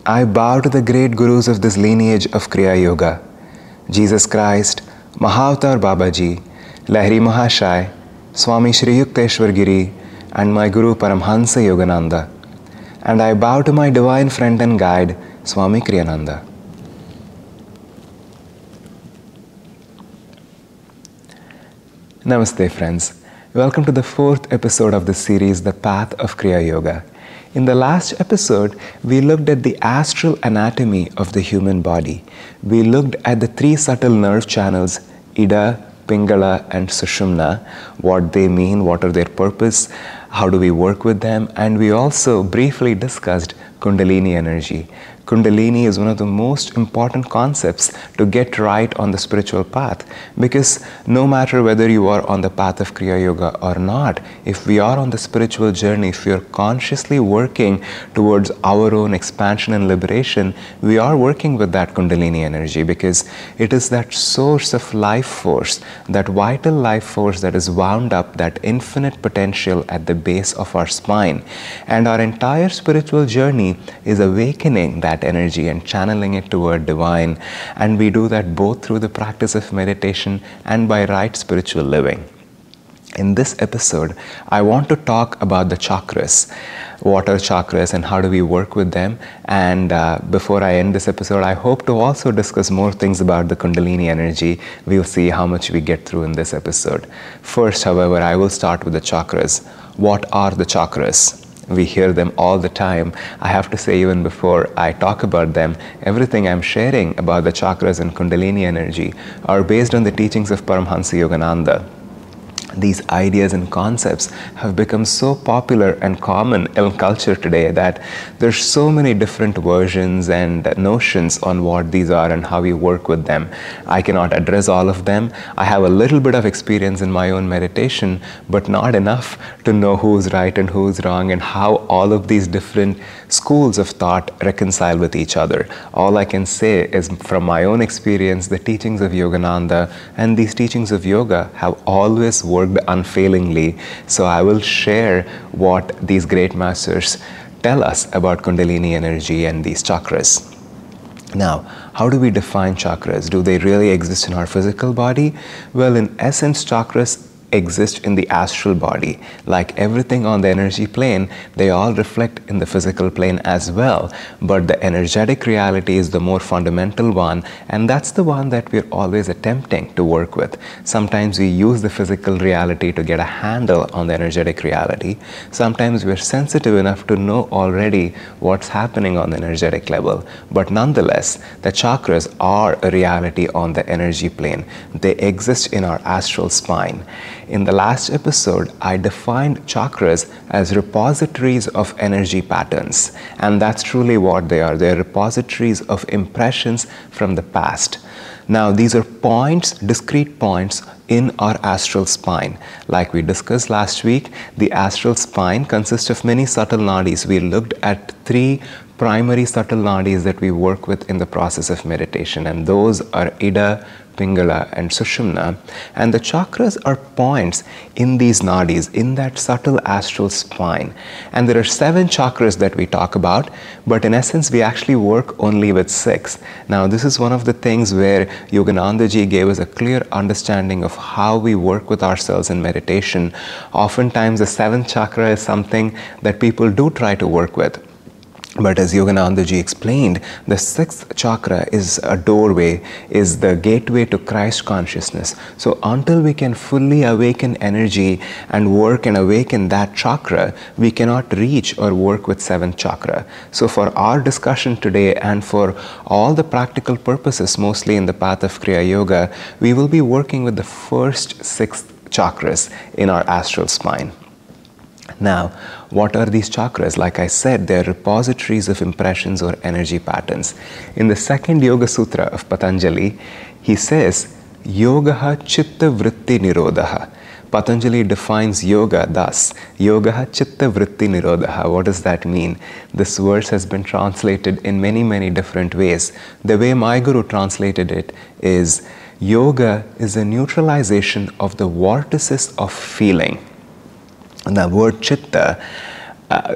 I bow to the great gurus of this lineage of Kriya Yoga, Jesus Christ, Mahavatar Babaji, Lahiri Mahashai, Swami Shri Yukteswar Giri, and my Guru Paramhansa Yogananda. And I bow to my divine friend and guide, Swami Kriyananda. Namaste friends. Welcome to the 4th episode of the series, The Path of Kriya Yoga. In the last episode, we looked at the astral anatomy of the human body. We looked at the 3 subtle nerve channels, Ida, Pingala and Sushumna, what they mean, what are their purpose, how do we work with them, and we also briefly discussed Kundalini energy. Kundalini is one of the most important concepts to get right on the spiritual path, because no matter whether you are on the path of Kriya Yoga or not, if we are on the spiritual journey, if we are consciously working towards our own expansion and liberation, we are working with that Kundalini energy, because it is that source of life force, that vital life force that is wound up, that infinite potential at the base of our spine. And our entire spiritual journey is awakening that energy and channeling it toward divine, and we do that both through the practice of meditation and by right spiritual living. In this episode, I want to talk about the chakras. What are chakras and how do we work with them? And before I end this episode, I hope to also discuss more things about the Kundalini energy. We'll see how much we get through in this episode. First, however, I will start with the chakras. What are the chakras? We hear them all the time. I have to say, even before I talk about them, everything I'm sharing about the chakras and Kundalini energy are based on the teachings of Paramhansa Yogananda. These ideas and concepts have become so popular and common in culture today that there's so many different versions and notions on what these are and how we work with them. I cannot address all of them. I have a little bit of experience in my own meditation, but not enough to know who's right and who's wrong and how all of these different schools of thought reconcile with each other. All I can say is, from my own experience, the teachings of Yogananda and these teachings of yoga have always worked unfailingly. So I will share what these great masters tell us about Kundalini energy and these chakras. Now, how do we define chakras? Do they really exist in our physical body? Well, in essence, chakras exist in the astral body. Like everything on the energy plane, they all reflect in the physical plane as well. But the energetic reality is the more fundamental one, and that's the one that we're always attempting to work with. Sometimes we use the physical reality to get a handle on the energetic reality. Sometimes we're sensitive enough to know already what's happening on the energetic level. But nonetheless, the chakras are a reality on the energy plane. They exist in our astral spine. In the last episode, I defined chakras as repositories of energy patterns, and that's truly what they are. They're repositories of impressions from the past. Now, these are points, discrete points in our astral spine. Like we discussed last week, the astral spine consists of many subtle nadis. We looked at 3 primary subtle nadis that we work with in the process of meditation, and those are Ida, Pingala and Sushumna. And the chakras are points in these nadis, in that subtle astral spine. And there are 7 chakras that we talk about, but in essence we actually work only with 6. Now, this is one of the things where Yogananda ji gave us a clear understanding of how we work with ourselves in meditation. Oftentimes the 7th chakra is something that people do try to work with. But as Yogananda ji explained, the 6th chakra is a doorway, is the gateway to Christ consciousness. So until we can fully awaken energy and work and awaken that chakra, we cannot reach or work with 7th chakra. So for our discussion today and for all the practical purposes, mostly in the path of Kriya Yoga, we will be working with the first 6 chakras in our astral spine. Now, what are these chakras? Like I said, they are repositories of impressions or energy patterns. In the 2nd Yoga Sutra of Patanjali, he says, Yogaha chitta vritti nirodha. Patanjali defines yoga thus, Yogaha chitta vritti nirodha. What does that mean? This verse has been translated in many different ways. The way my guru translated it is, yoga is a neutralization of the vortices of feeling. And the word chitta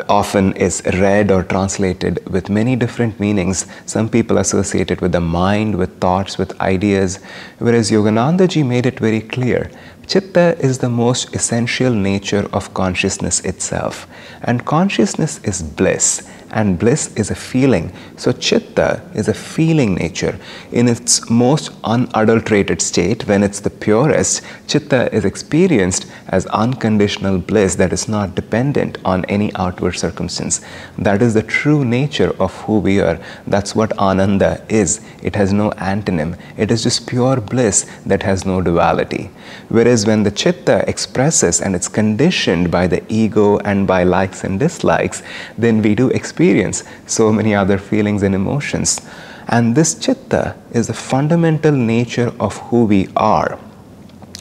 often is read or translated with many different meanings. Some people associate it with the mind, with thoughts, with ideas, whereas Yogananda ji made it very clear. Chitta is the most essential nature of consciousness itself, and consciousness is bliss, and bliss is a feeling. So chitta is a feeling nature. In its most unadulterated state, when it's the purest, chitta is experienced as unconditional bliss that is not dependent on any outward circumstance. That is the true nature of who we are. That's what Ananda is. It has no antonym. It is just pure bliss that has no duality. Whereas when the chitta expresses and it's conditioned by the ego and by likes and dislikes, then we do experience so many other feelings and emotions. And this chitta is the fundamental nature of who we are.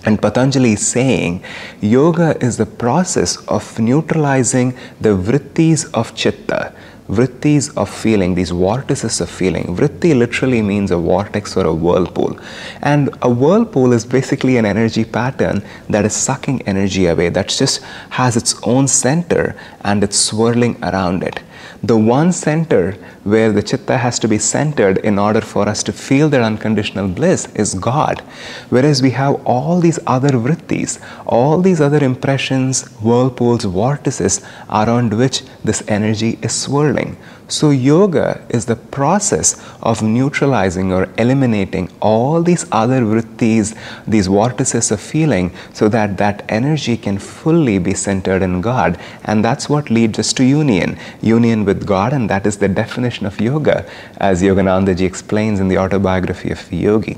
And Patanjali is saying yoga is the process of neutralizing the vrittis of chitta, vrittis of feeling, these vortices of feeling. Vritti literally means a vortex or a whirlpool. And a whirlpool is basically an energy pattern that is sucking energy away, that just has its own center and it's swirling around it. The one center where the chitta has to be centered in order for us to feel that unconditional bliss is God. Whereas we have all these other vrittis, all these other impressions, whirlpools, vortices around which this energy is swirling. So yoga is the process of neutralizing or eliminating all these other vrittis, these vortices of feeling, so that that energy can fully be centered in God. And that's what leads us to union with God, and that is the definition of yoga, as Yogananda ji explains in the autobiography of a yogi.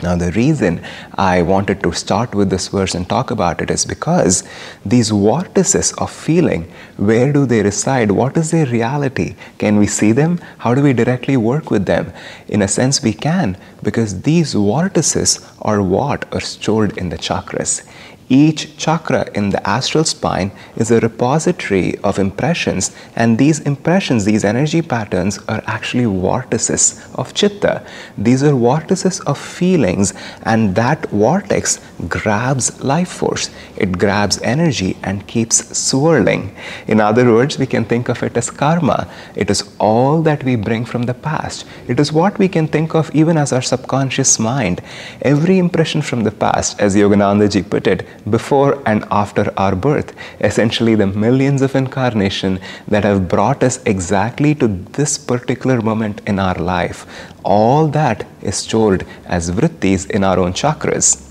Now, the reason I wanted to start with this verse and talk about it is because these vortices of feeling, where do they reside? What is their reality? Can we see them? How do we directly work with them? In a sense, we can, because these vortices are what are stored in the chakras. Each chakra in the astral spine is a repository of impressions, and these impressions, these energy patterns, are actually vortices of chitta. These are vortices of feelings, and that vortex grabs life force. It grabs energy and keeps swirling. In other words, we can think of it as karma. It is all that we bring from the past. It is what we can think of even as our subconscious mind. Every impression from the past, as Yogananda ji put it, before and after our birth, essentially the millions of incarnations that have brought us exactly to this particular moment in our life, all that is stored as vrittis in our own chakras.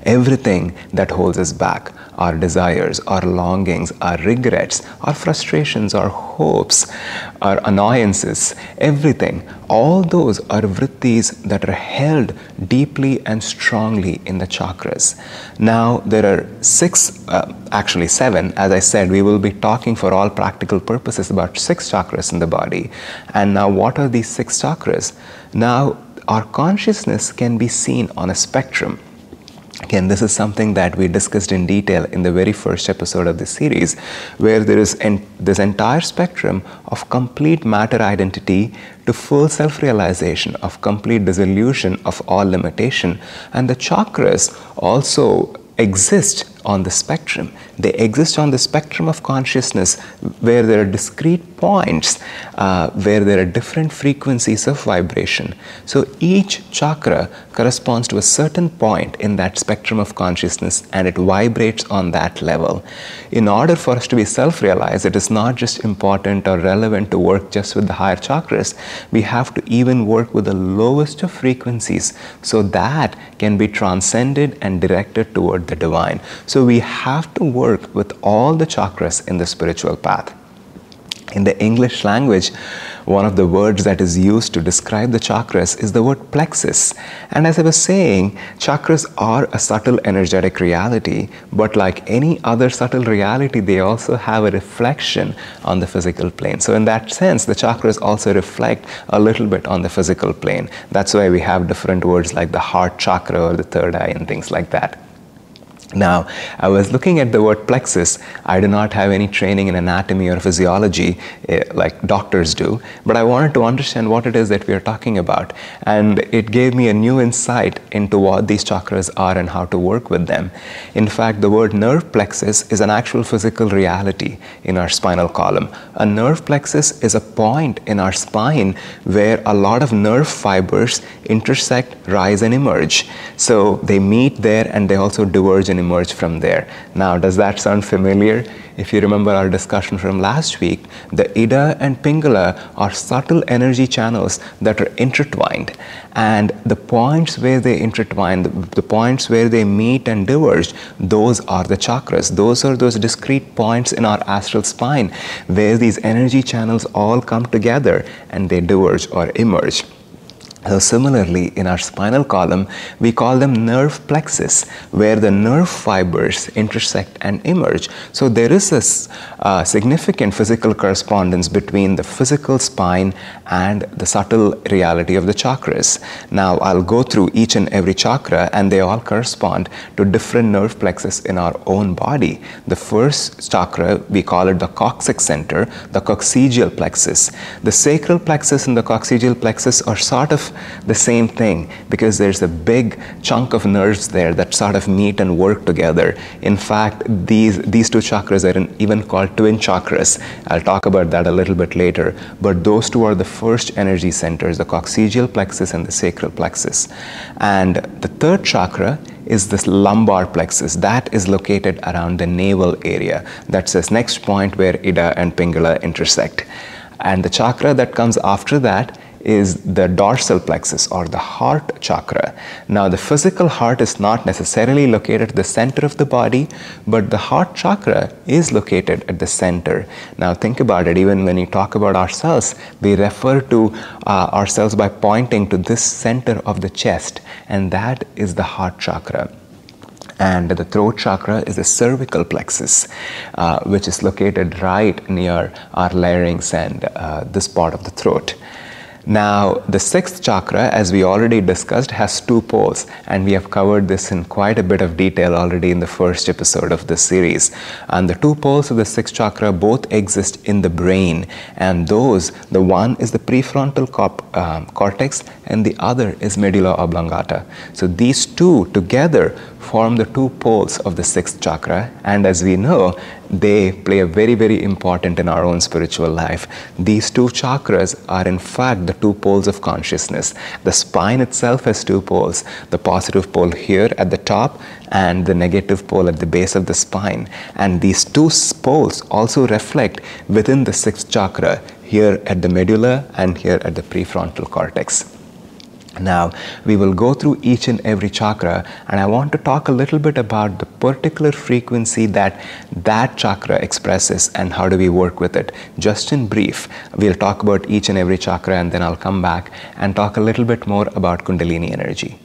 Everything that holds us back, our desires, our longings, our regrets, our frustrations, our hopes, our annoyances, everything, all those are vrittis that are held deeply and strongly in the chakras. Now, there are actually seven. As I said, we will be talking for all practical purposes about 6 chakras in the body. And now, what are these 6 chakras? Now, our consciousness can be seen on a spectrum. Again, this is something that we discussed in detail in the very first episode of this series, where there is this entire spectrum of complete matter identity to full self-realization, of complete dissolution of all limitation. And the chakras also exist on the spectrum. They exist on the spectrum of consciousness, where there are discrete points, where there are different frequencies of vibration. So each chakra corresponds to a certain point in that spectrum of consciousness, and it vibrates on that level. In order for us to be self-realized, it is not just important or relevant to work just with the higher chakras. We have to even work with the lowest of frequencies, so that can be transcended and directed toward the divine. So we have to work with all the chakras in the spiritual path. In the English language, one of the words that is used to describe the chakras is the word plexus. And as I was saying, chakras are a subtle energetic reality, but like any other subtle reality, they also have a reflection on the physical plane. So in that sense, the chakras also reflect a little bit on the physical plane. That's why we have different words like the heart chakra or the third eye and things like that. Now, I was looking at the word plexus. I do not have any training in anatomy or physiology like doctors do, but I wanted to understand what it is that we are talking about. And it gave me a new insight into what these chakras are and how to work with them. In fact, the word nerve plexus is an actual physical reality in our spinal column. A nerve plexus is a point in our spine where a lot of nerve fibers intersect, rise, and emerge. So they meet there and they also diverge and emerge from there. Now, does that sound familiar? If you remember our discussion from last week, the Ida and Pingala are subtle energy channels that are intertwined. And the points where they intertwine, the points where they meet and diverge, those are the chakras. Those are those discrete points in our astral spine where these energy channels all come together and they diverge or emerge. So similarly, in our spinal column, we call them nerve plexus, where the nerve fibers intersect and emerge. So there is a significant physical correspondence between the physical spine and the subtle reality of the chakras. Now, I'll go through each and every chakra, and they all correspond to different nerve plexus in our own body. The first chakra, we call it the coccyx center, the coccygeal plexus. The sacral plexus and the coccygeal plexus are sort of the same thing because there's a big chunk of nerves there that sort of meet and work together. In fact, these two chakras are even called twin chakras. I'll talk about that a little bit later. But those two are the first energy centers, the coccygeal plexus and the sacral plexus. And the third chakra is this lumbar plexus that is located around the navel area. That's this next point where Ida and Pingala intersect. And the chakra that comes after that is the dorsal plexus or the heart chakra. Now, the physical heart is not necessarily located at the center of the body, but the heart chakra is located at the center. Now, think about it. Even when we talk about ourselves, we refer to ourselves by pointing to this center of the chest, and that is the heart chakra. And the throat chakra is the cervical plexus, which is located right near our larynx and this part of the throat. Now, the sixth chakra, as we already discussed, has two poles, and we have covered this in quite a bit of detail already in the first episode of this series. And the two poles of the sixth chakra both exist in the brain, and those, the one is the prefrontal cortex and the other is medulla oblongata. So these two together form the two poles of the sixth chakra, and as we know, they play a very, very important in our own spiritual life. These two chakras are in fact the two poles of consciousness. The spine itself has two poles, the positive pole here at the top and the negative pole at the base of the spine. And these two poles also reflect within the sixth chakra, here at the medulla and here at the prefrontal cortex. Now, we will go through each and every chakra, and I want to talk a little bit about the particular frequency that chakra expresses and how do we work with it. Just in brief, we'll talk about each and every chakra, and then I'll come back and talk a little bit more about Kundalini energy.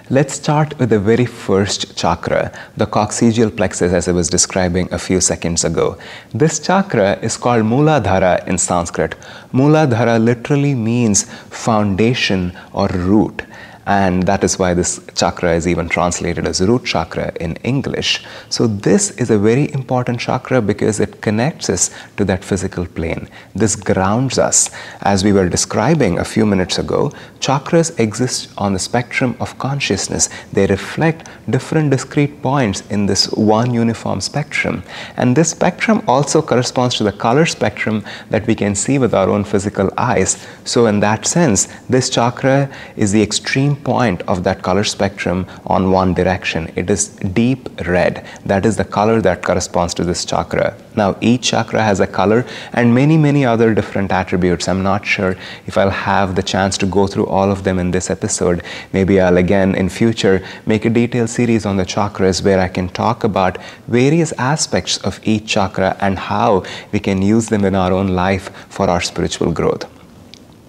Let's start with the very first chakra, the coccygeal plexus, as I was describing a few seconds ago. This chakra is called Muladhara in Sanskrit. Muladhara literally means foundation or root. And that is why this chakra is even translated as root chakra in English. So this is a very important chakra because it connects us to that physical plane. This grounds us. As we were describing a few minutes ago, chakras exist on the spectrum of consciousness. They reflect different discrete points in this one uniform spectrum. And this spectrum also corresponds to the color spectrum that we can see with our own physical eyes. So in that sense, this chakra is the extreme point of that color spectrum on one direction. It is deep red. That is the color that corresponds to this chakra. Now, each chakra has a color and many other different attributes. I'm not sure if I'll have the chance to go through all of them in this episode. Maybe I'll again in future make a detailed series on the chakras where I can talk about various aspects of each chakra and how we can use them in our own life for our spiritual growth.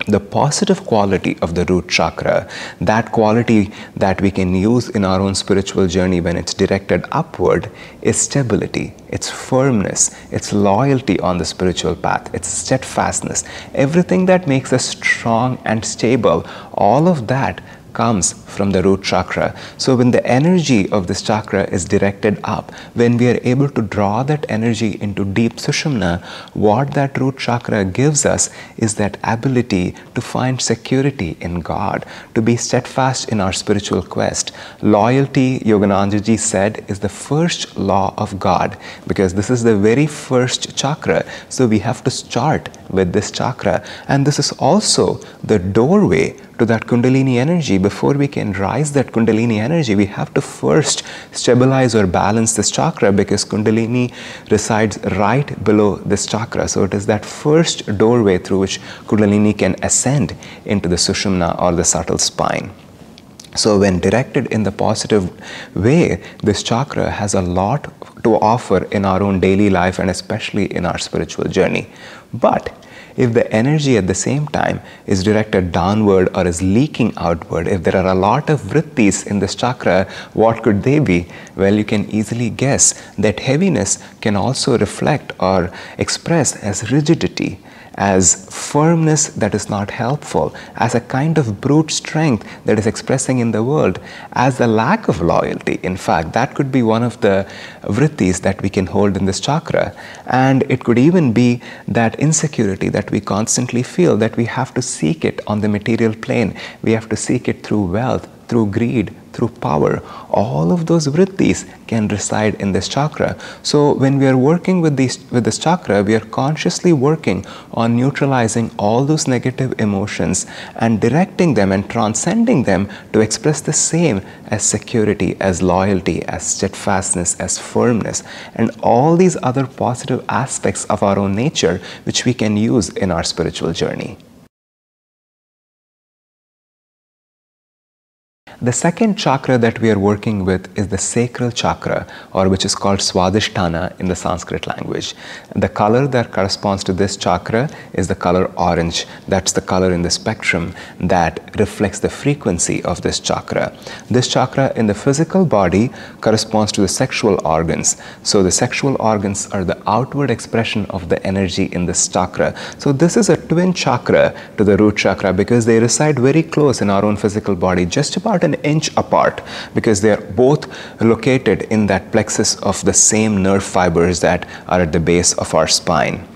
The positive quality of the root chakra, that quality that we can use in our own spiritual journey when it's directed upward, is stability, it's firmness, it's loyalty on the spiritual path, it's steadfastness. Everything that makes us strong and stable, all of that comes from the root chakra. So when the energy of this chakra is directed up, when we are able to draw that energy into deep Sushumna, what that root chakra gives us is that ability to find security in God, to be steadfast in our spiritual quest. Loyalty, Yoganandaji said, is the first law of God, because this is the very first chakra. So we have to start with this chakra, and this is also the doorway to that Kundalini energy. Before we can rise that Kundalini energy, we have to first stabilize or balance this chakra, because Kundalini resides right below this chakra. So it is that first doorway through which Kundalini can ascend into the Sushumna or the subtle spine. So when directed in the positive way, this chakra has a lot to offer in our own daily life and especially in our spiritual journey. But if the energy at the same time is directed downward or is leaking outward, if there are a lot of vrittis in this chakra, what could they be? Well, you can easily guess that heaviness can also reflect or express as rigidity, as firmness that is not helpful, as a kind of brute strength that is expressing in the world, as the lack of loyalty. In fact, that could be one of the vrittis that we can hold in this chakra. And it could even be that insecurity that we constantly feel, that we have to seek it on the material plane. We have to seek it through wealth, through greed, through power. All of those vrittis can reside in this chakra. So when we are working with this chakra, we are consciously working on neutralizing all those negative emotions and directing them and transcending them to express the same as security, as loyalty, as steadfastness, as firmness, and all these other positive aspects of our own nature which we can use in our spiritual journey. The second chakra that we are working with is the sacral chakra, or which is called Swadhisthana in the Sanskrit language. The color that corresponds to this chakra is the color orange. That's the color in the spectrum that reflects the frequency of this chakra. This chakra in the physical body corresponds to the sexual organs. So the sexual organs are the outward expression of the energy in this chakra. So this is a twin chakra to the root chakra, because they reside very close in our own physical body, just about an inch apart, because they are both located in that plexus of the same nerve fibers that are at the base of our spine.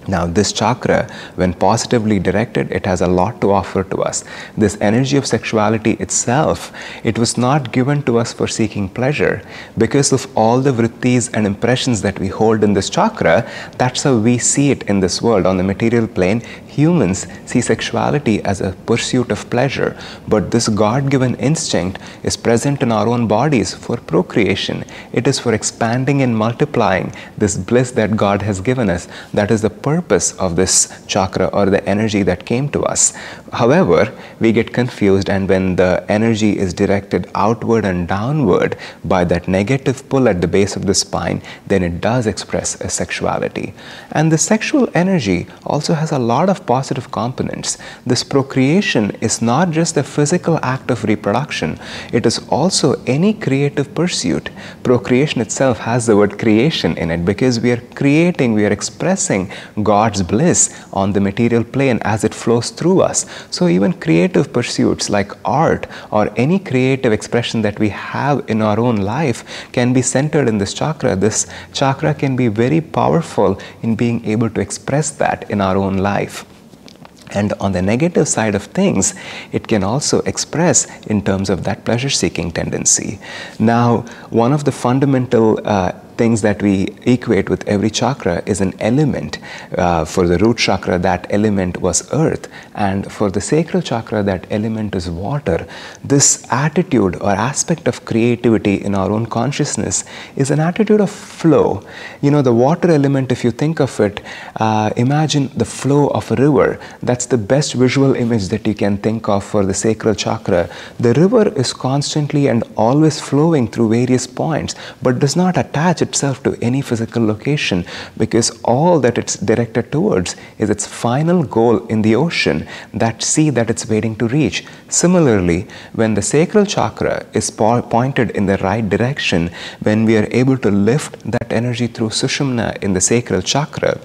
Now this chakra, when positively directed, it has a lot to offer to us. This energy of sexuality itself, it was not given to us for seeking pleasure. Because of all the vrittis and impressions that we hold in this chakra, that's how we see it in this world. On the material plane, humans see sexuality as a pursuit of pleasure, but this God-given instinct is present in our own bodies for procreation. It is for expanding and multiplying this bliss that God has given us. That is the purpose of this chakra, or the energy that came to us. However, we get confused, and when the energy is directed outward and downward by that negative pull at the base of the spine, then it does express a sexuality. And the sexual energy also has a lot of positive components. This procreation is not just a physical act of reproduction, it is also any creative pursuit. Procreation itself has the word creation in it, because we are creating, we are expressing God's bliss on the material plane as it flows through us. So even creative pursuits like art or any creative expression that we have in our own life can be centered in this chakra. This chakra can be very powerful in being able to express that in our own life. And on the negative side of things, it can also express in terms of that pleasure-seeking tendency. Now, one of the fundamental things that we equate with every chakra is an element. For the root chakra, that element was earth, and for the sacral chakra, that element is water. This attitude or aspect of creativity in our own consciousness is an attitude of flow. You know, the water element, if you think of it, imagine the flow of a river. That's the best visual image that you can think of for the sacral chakra. The river is constantly and always flowing through various points, but does not attach itself to any physical location, because all that it's directed towards is its final goal in the ocean, that sea that it's waiting to reach. Similarly, when the sacral chakra is pointed in the right direction, when we are able to lift that energy through Sushumna in the sacral chakra,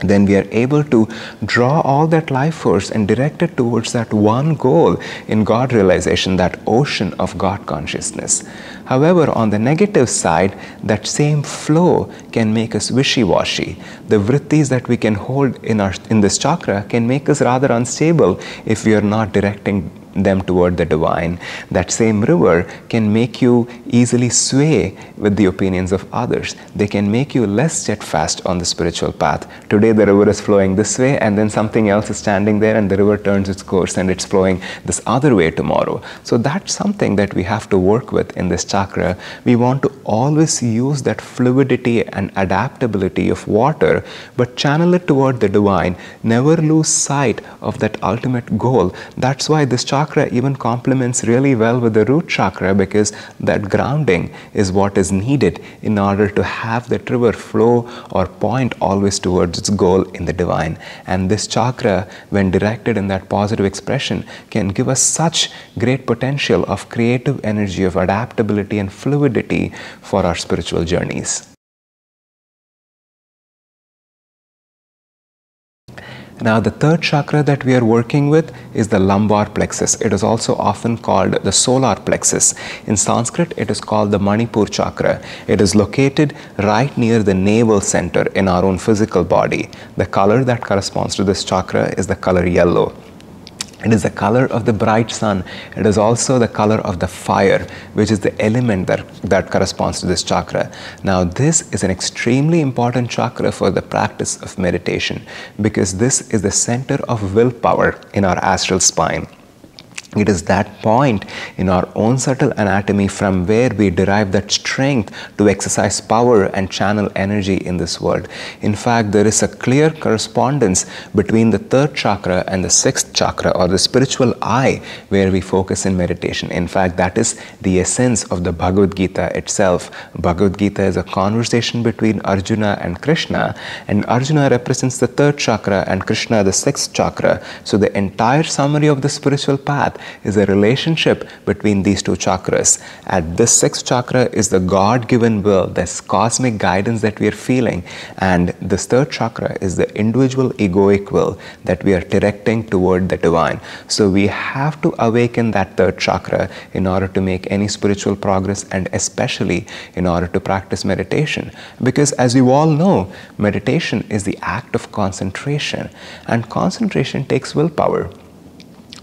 then we are able to draw all that life force and direct it towards that one goal in God realization, that ocean of God consciousness. However, on the negative side, that same flow can make us wishy-washy. The vrittis that we can hold in this chakra can make us rather unstable if we are not directing them toward the divine. That same river can make you easily sway with the opinions of others. They can make you less steadfast on the spiritual path. Today the river is flowing this way, and then something else is standing there and the river turns its course and it's flowing this other way tomorrow. So that's something that we have to work with in this chakra. We want to always use that fluidity and adaptability of water, but channel it toward the divine. Never lose sight of that ultimate goal. That's why this chakra even complements really well with the root chakra, because that grounding is what is needed in order to have that river flow or point always towards its goal in the divine. And this chakra, when directed in that positive expression, can give us such great potential of creative energy, of adaptability and fluidity for our spiritual journeys. Now, the third chakra that we are working with is the lumbar plexus. It is also often called the solar plexus. In Sanskrit, it is called the Manipura chakra. It is located right near the navel center in our own physical body. The color that corresponds to this chakra is the color yellow. It is the color of the bright sun. It is also the color of the fire, which is the element that corresponds to this chakra. Now, this is an extremely important chakra for the practice of meditation, because this is the center of willpower in our astral spine. It is that point in our own subtle anatomy from where we derive that strength to exercise power and channel energy in this world. In fact, there is a clear correspondence between the third chakra and the sixth chakra, or the spiritual eye, where we focus in meditation. In fact, that is the essence of the Bhagavad Gita itself. Bhagavad Gita is a conversation between Arjuna and Krishna, and Arjuna represents the third chakra and Krishna the sixth chakra. So the entire summary of the spiritual path is a relationship between these two chakras. At this sixth chakra is the God-given will, this cosmic guidance that we are feeling, and this third chakra is the individual egoic will that we are directing toward the divine. So we have to awaken that third chakra in order to make any spiritual progress, and especially in order to practice meditation. Because as you all know, meditation is the act of concentration, and concentration takes willpower.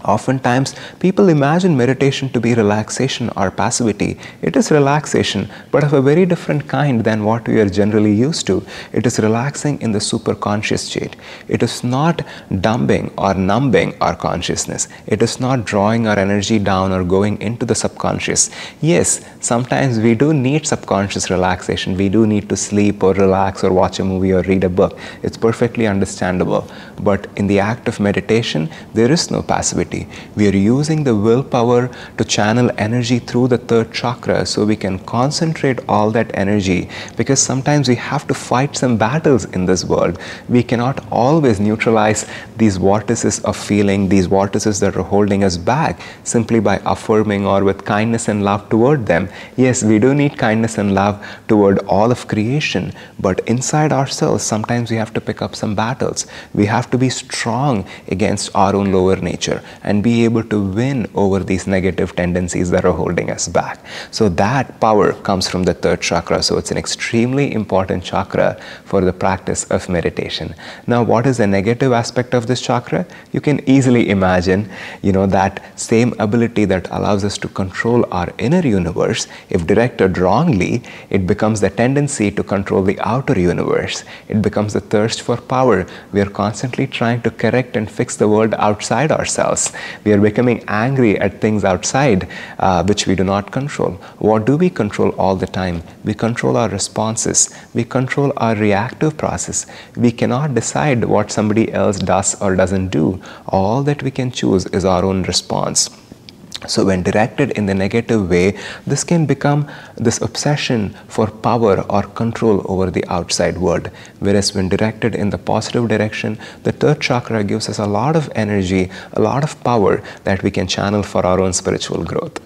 Oftentimes, people imagine meditation to be relaxation or passivity. It is relaxation, but of a very different kind than what we are generally used to. It is relaxing in the superconscious state. It is not dumbing or numbing our consciousness. It is not drawing our energy down or going into the subconscious. Yes, sometimes we do need subconscious relaxation. We do need to sleep or relax or watch a movie or read a book. It's perfectly understandable. But in the act of meditation, there is no passivity. We are using the willpower to channel energy through the third chakra, so we can concentrate all that energy, because sometimes we have to fight some battles in this world. We cannot always neutralize these vortices of feeling, these vortices that are holding us back, simply by affirming or with kindness and love toward them. Yes, we do need kindness and love toward all of creation, but inside ourselves, sometimes we have to pick up some battles. We have to be strong against our own lower nature and be able to win over these negative tendencies that are holding us back. So that power comes from the third chakra. So it's an extremely important chakra for the practice of meditation. Now, what is the negative aspect of this chakra? You can easily imagine, that same ability that allows us to control our inner universe, if directed wrongly, it becomes the tendency to control the outer universe. It becomes the thirst for power. We are constantly trying to correct and fix the world outside ourselves. We are becoming angry at things outside which we do not control. What do we control all the time? We control our responses. We control our reactive process. We cannot decide what somebody else does or doesn't do. All that we can choose is our own response. So when directed in the negative way, this can become this obsession for power or control over the outside world. Whereas when directed in the positive direction, the third chakra gives us a lot of energy, a lot of power that we can channel for our own spiritual growth.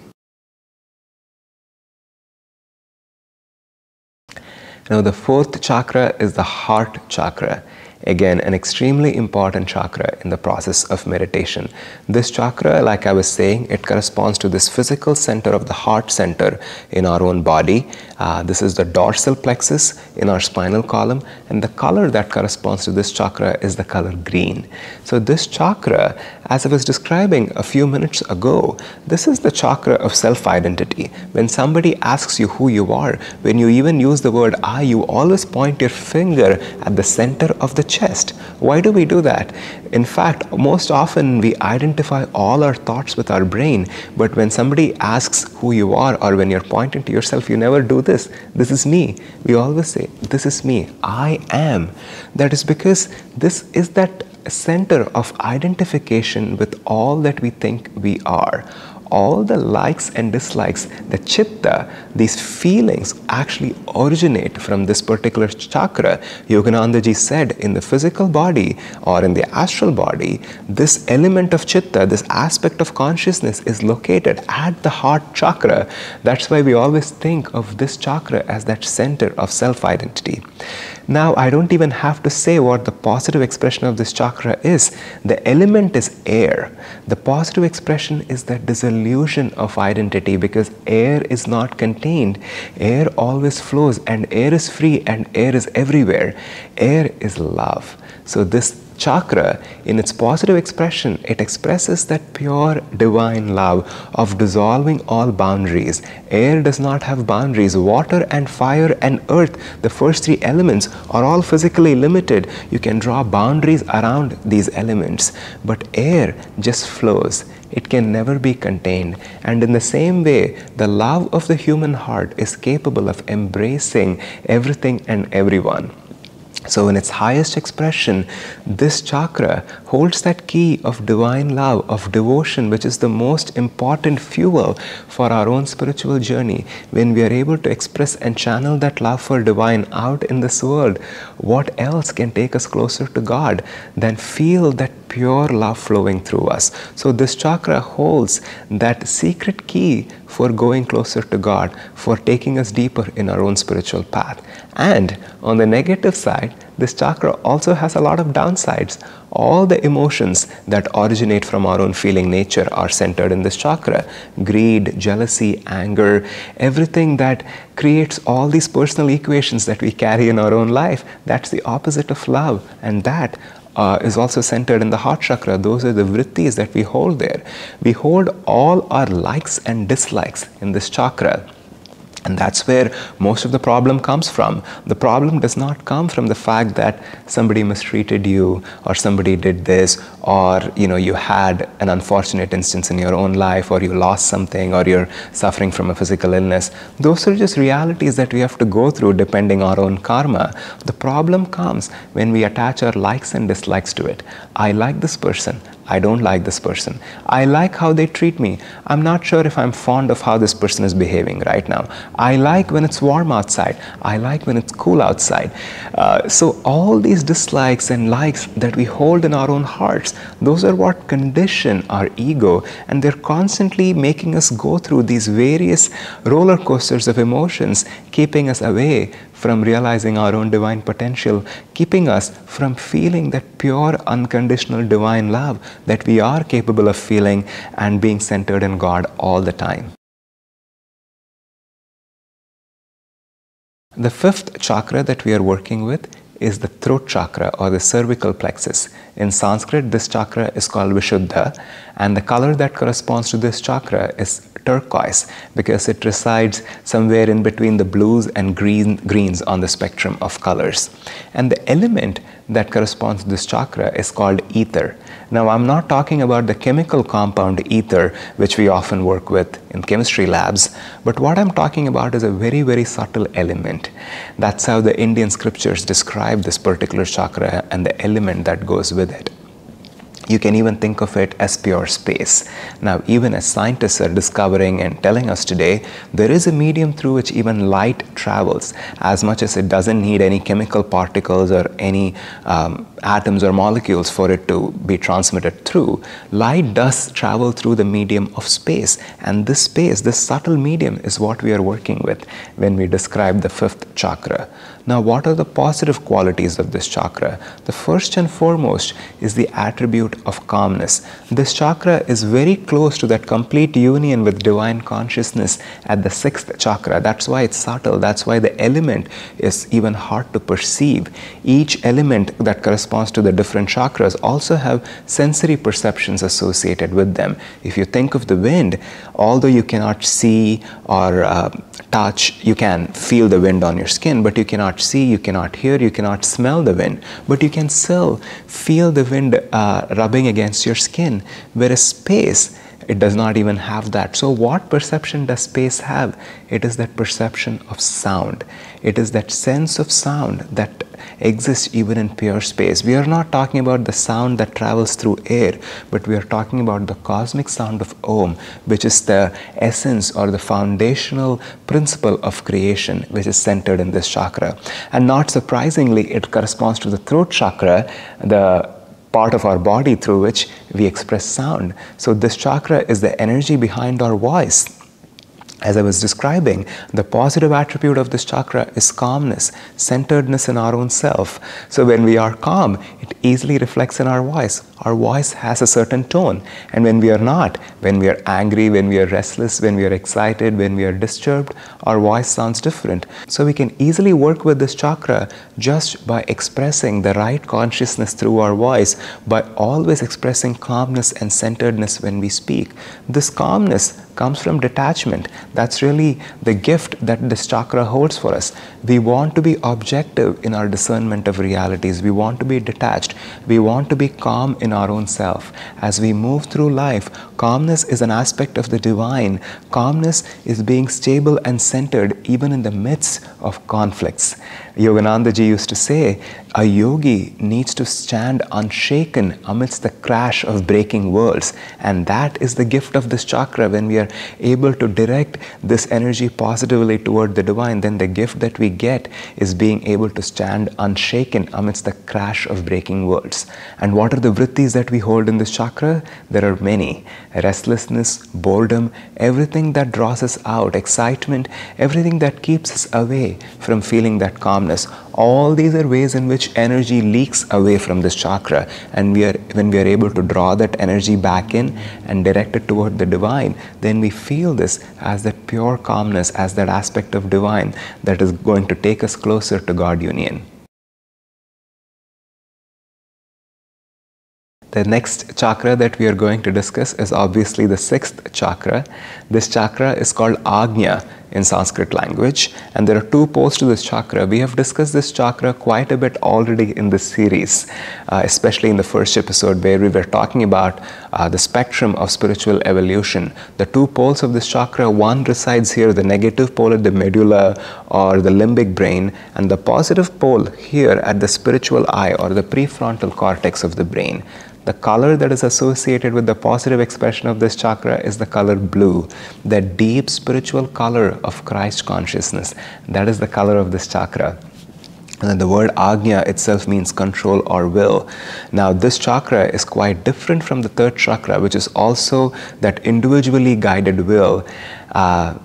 Now, the fourth chakra is the heart chakra. Again, an extremely important chakra in the process of meditation. This chakra, like I was saying, it corresponds to this physical center of the heart center in our own body. This is the dorsal plexus in our spinal column, and the color that corresponds to this chakra is the color green. So this chakra, as I was describing a few minutes ago, this is the chakra of self-identity. When somebody asks you who you are, when you even use the word I, you always point your finger at the center of the chest. Why do we do that? In fact, most often we identify all our thoughts with our brain, but when somebody asks who you are, or when you're pointing to yourself, you never do this. This is me. We always say, this is me. I am. That is because this is that center of identification with all that we think we are. All the likes and dislikes, the chitta, these feelings actually originate from this particular chakra. Yoganandaji said, in the physical body or in the astral body, this element of chitta, this aspect of consciousness is located at the heart chakra. That's why we always think of this chakra as that center of self-identity. Now, I don't even have to say what the positive expression of this chakra is. The element is air. The positive expression is that dissolution of identity, because air is not contained. Air always flows, and air is free, and air is everywhere. Air is love. So this chakra, in its positive expression, it expresses that pure divine love of dissolving all boundaries. Air does not have boundaries. Water and fire and earth, the first three elements, are all physically limited. You can draw boundaries around these elements, but air just flows. It can never be contained. And in the same way, the love of the human heart is capable of embracing everything and everyone. So in its highest expression, this chakra holds that key of divine love, of devotion, which is the most important fuel for our own spiritual journey. When we are able to express and channel that love for divine out in this world, what else can take us closer to God than feel that pure love flowing through us? So this chakra holds that secret key for going closer to God, for taking us deeper in our own spiritual path. And on the negative side, this chakra also has a lot of downsides. All the emotions that originate from our own feeling nature are centered in this chakra. Greed, jealousy, anger, everything that creates all these personal equations that we carry in our own life, that's the opposite of love. And that is also centered in the heart chakra. Those are the vrittis that we hold there. We hold all our likes and dislikes in this chakra. And that's where most of the problem comes from. The problem does not come from the fact that somebody mistreated you, or somebody did this, or you had an unfortunate instance in your own life, or you lost something, or you're suffering from a physical illness. Those are just realities that we have to go through depending on our own karma. The problem comes when we attach our likes and dislikes to it. I like this person. I don't like this person. I like how they treat me. I'm not sure if I'm fond of how this person is behaving right now. I like when it's warm outside. I like when it's cool outside. So all these dislikes and likes that we hold in our own hearts, those are what condition our ego, and they're constantly making us go through these various roller coasters of emotions, keeping us away from realizing our own divine potential, keeping us from feeling that pure, unconditional divine love that we are capable of feeling and being centered in God all the time. The fifth chakra that we are working with is the throat chakra, or the cervical plexus. In Sanskrit, this chakra is called Vishuddha, and the color that corresponds to this chakra is turquoise, because it resides somewhere in between the blues and greens on the spectrum of colors. And the element that corresponds to this chakra is called ether. Now, I'm not talking about the chemical compound ether, which we often work with in chemistry labs, but what I'm talking about is a very, very subtle element. That's how the Indian scriptures describe this particular chakra and the element that goes with it. You can even think of it as pure space. Now, even as scientists are discovering and telling us today, there is a medium through which even light travels. As much as it doesn't need any chemical particles or any atoms or molecules for it to be transmitted through, light does travel through the medium of space. And this space, this subtle medium, is what we are working with when we describe the fifth chakra. Now, what are the positive qualities of this chakra? The first and foremost is the attribute of calmness. This chakra is very close to that complete union with divine consciousness at the sixth chakra. That's why it's subtle. That's why the element is even hard to perceive. Each element that corresponds to the different chakras also have sensory perceptions associated with them. If you think of the wind, although you cannot see or touch, you can feel the wind on your skin, but you cannot see, you cannot hear, you cannot smell the wind, but you can still feel the wind rubbing against your skin. Whereas space, it does not even have that. So what perception does space have? It is that perception of sound. It is that sense of sound that exists even in pure space. We are not talking about the sound that travels through air, but we are talking about the cosmic sound of Om, which is the essence or the foundational principle of creation, which is centered in this chakra. And not surprisingly, it corresponds to the throat chakra, the part of our body through which we express sound. So this chakra is the energy behind our voice. As I was describing, the positive attribute of this chakra is calmness, centeredness in our own self. So when we are calm, it easily reflects in our voice. Our voice has a certain tone. And when we are not, when we are angry, when we are restless, when we are excited, when we are disturbed, our voice sounds different. So we can easily work with this chakra just by expressing the right consciousness through our voice, by always expressing calmness and centeredness when we speak. This calmness comes from detachment. That's really the gift that this chakra holds for us. We want to be objective in our discernment of realities. We want to be detached. We want to be calm in our own self. As we move through life, calmness is an aspect of the divine. Calmness is being stable and centered even in the midst of conflicts. Yogananda ji used to say, a yogi needs to stand unshaken amidst the crash of breaking worlds. And that is the gift of this chakra. When we are able to direct this energy positively toward the divine, then the gift that we get is being able to stand unshaken amidst the crash of breaking worlds. And what are the vrittis that we hold in this chakra? There are many. Restlessness, boredom, everything that draws us out, excitement, everything that keeps us away from feeling that calmness. All these are ways in which energy leaks away from this chakra, and when we are able to draw that energy back in and direct it toward the divine, then we feel this as that pure calmness, as that aspect of divine that is going to take us closer to God union. The next chakra that we are going to discuss is obviously the sixth chakra. This chakra is called Agnya in Sanskrit language, and there are two poles to this chakra. We have discussed this chakra quite a bit already in this series, especially in the first episode where we were talking about the spectrum of spiritual evolution. The two poles of this chakra, one resides here, the negative pole at the medulla or the limbic brain, and the positive pole here at the spiritual eye or the prefrontal cortex of the brain. The color that is associated with the positive expression of this chakra is the color blue, the deep spiritual color of Christ consciousness. That is the color of this chakra. And then the word Agnya itself means control or will. Now this chakra is quite different from the third chakra, which is also that individually guided will.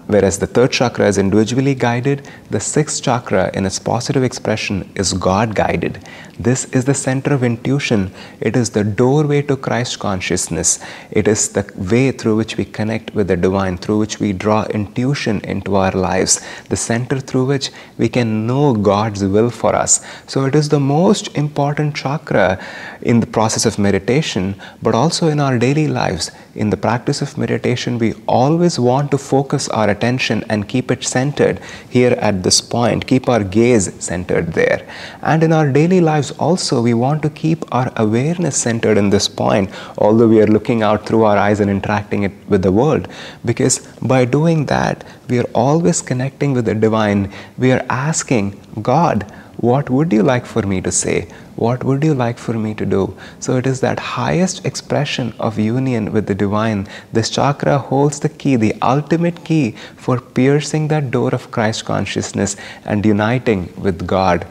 Whereas the third chakra is individually guided, the sixth chakra in its positive expression is God guided. This is the center of intuition. It is the doorway to Christ consciousness. It is the way through which we connect with the divine, through which we draw intuition into our lives, the center through which we can know God's will for us. So it is the most important chakra in the process of meditation, but also in our daily lives. In the practice of meditation, we always want to focus our attention and keep it centered here at this point, keep our gaze centered there. And in our daily lives also, we want to keep our awareness centered in this point, although we are looking out through our eyes and interacting it with the world. Because by doing that, we are always connecting with the divine. We are asking God, what would you like for me to say? What would you like for me to do? So it is that highest expression of union with the divine. This chakra holds the key, the ultimate key for piercing that door of Christ consciousness and uniting with God.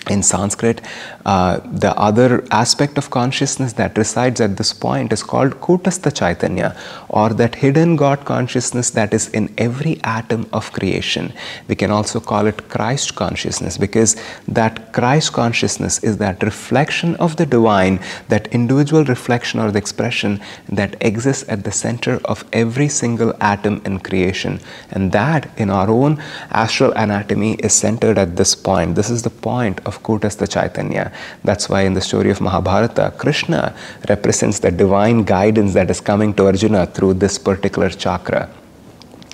In Sanskrit, the other aspect of consciousness that resides at this point is called Kutastha Chaitanya, or that hidden God consciousness that is in every atom of creation. We can also call it Christ consciousness, because that Christ consciousness is that reflection of the divine, that individual reflection or the expression that exists at the center of every single atom in creation. And that in our own astral anatomy is centered at this point. This is the point of Kutastha Chaitanya. That's why in the story of Mahabharata, Krishna represents the divine guidance that is coming to Arjuna through this particular chakra.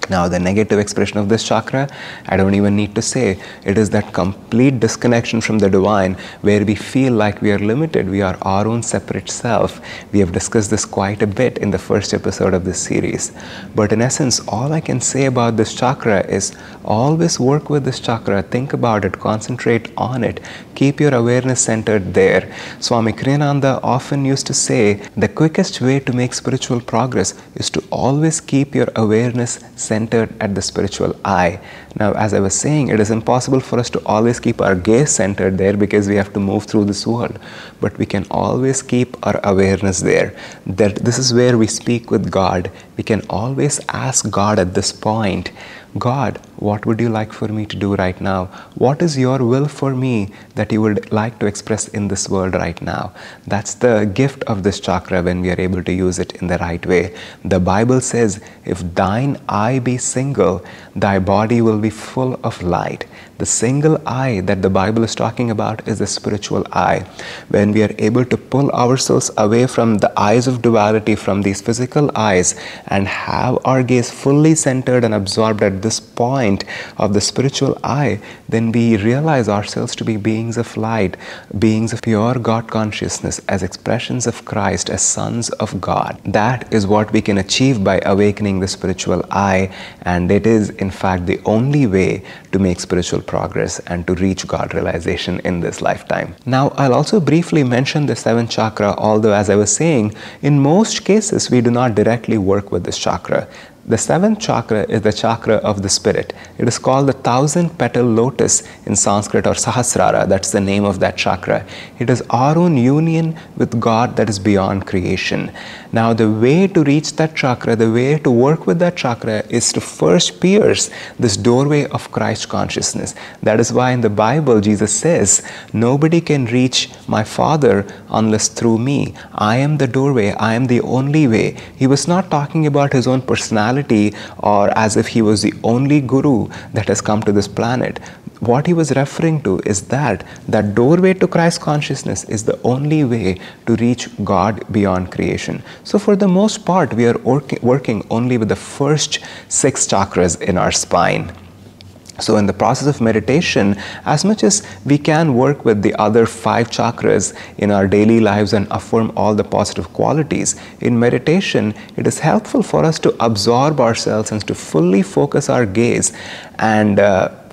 Now, the negative expression of this chakra, I don't even need to say, it is that complete disconnection from the divine, where we feel like we are limited, we are our own separate self. We have discussed this quite a bit in the first episode of this series. But in essence, all I can say about this chakra is always work with this chakra, think about it, concentrate on it, keep your awareness centered there. Swami Kriyananda often used to say, the quickest way to make spiritual progress is to always keep your awareness centered at the spiritual eye. Now, as I was saying, it is impossible for us to always keep our gaze centered there because we have to move through this world. But we can always keep our awareness there. That this is where we speak with God. We can always ask God at this point, God, what would you like for me to do right now? What is your will for me that you would like to express in this world right now? That's the gift of this chakra when we are able to use it in the right way. The Bible says, if thine eye be single, thy body will be full of light. The single eye that the Bible is talking about is the spiritual eye. When we are able to pull ourselves away from the eyes of duality, from these physical eyes, and have our gaze fully centered and absorbed at this point of the spiritual eye, then we realize ourselves to be beings of light, beings of pure God consciousness, as expressions of Christ, as sons of God. That is what we can achieve by awakening the spiritual eye, and it is in fact the only way to make spiritual progress and to reach God realization in this lifetime. Now, I'll also briefly mention the seventh chakra, although as I was saying, in most cases we do not directly work with this chakra. The seventh chakra is the chakra of the spirit. It is called the 1,000-petal lotus in Sanskrit, or Sahasrara. That's the name of that chakra. It is our own union with God that is beyond creation. Now, the way to reach that chakra, the way to work with that chakra is to first pierce this doorway of Christ consciousness. That is why in the Bible, Jesus says, nobody can reach my Father unless through me. I am the doorway. I am the only way. He was not talking about his own personality or as if he was the only guru that has come to this planet. What he was referring to is that doorway to Christ consciousness is the only way to reach God beyond creation. So for the most part, we are working only with the first 6 chakras in our spine. So in the process of meditation, as much as we can work with the other 5 chakras in our daily lives and affirm all the positive qualities, in meditation, it is helpful for us to absorb ourselves and to fully focus our gaze and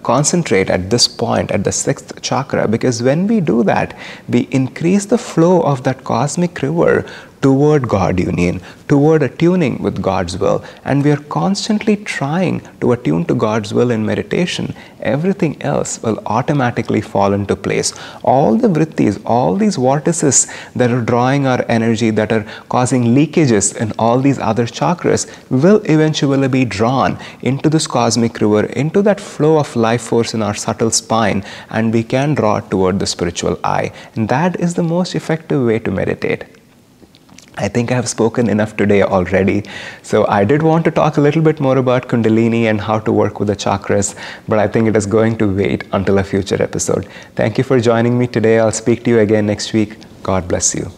concentrate at this point, at the 6th chakra, because when we do that, we increase the flow of that cosmic river toward God union, toward attuning with God's will. And we are constantly trying to attune to God's will in meditation. Everything else will automatically fall into place. All the vrittis, all these vortices that are drawing our energy, that are causing leakages in all these other chakras, will eventually be drawn into this cosmic river, into that flow of life force in our subtle spine, and we can draw toward the spiritual eye. And that is the most effective way to meditate. I think I have spoken enough today already. So I did want to talk a little bit more about Kundalini and how to work with the chakras, but I think it is going to wait until a future episode. Thank you for joining me today. I'll speak to you again next week. God bless you.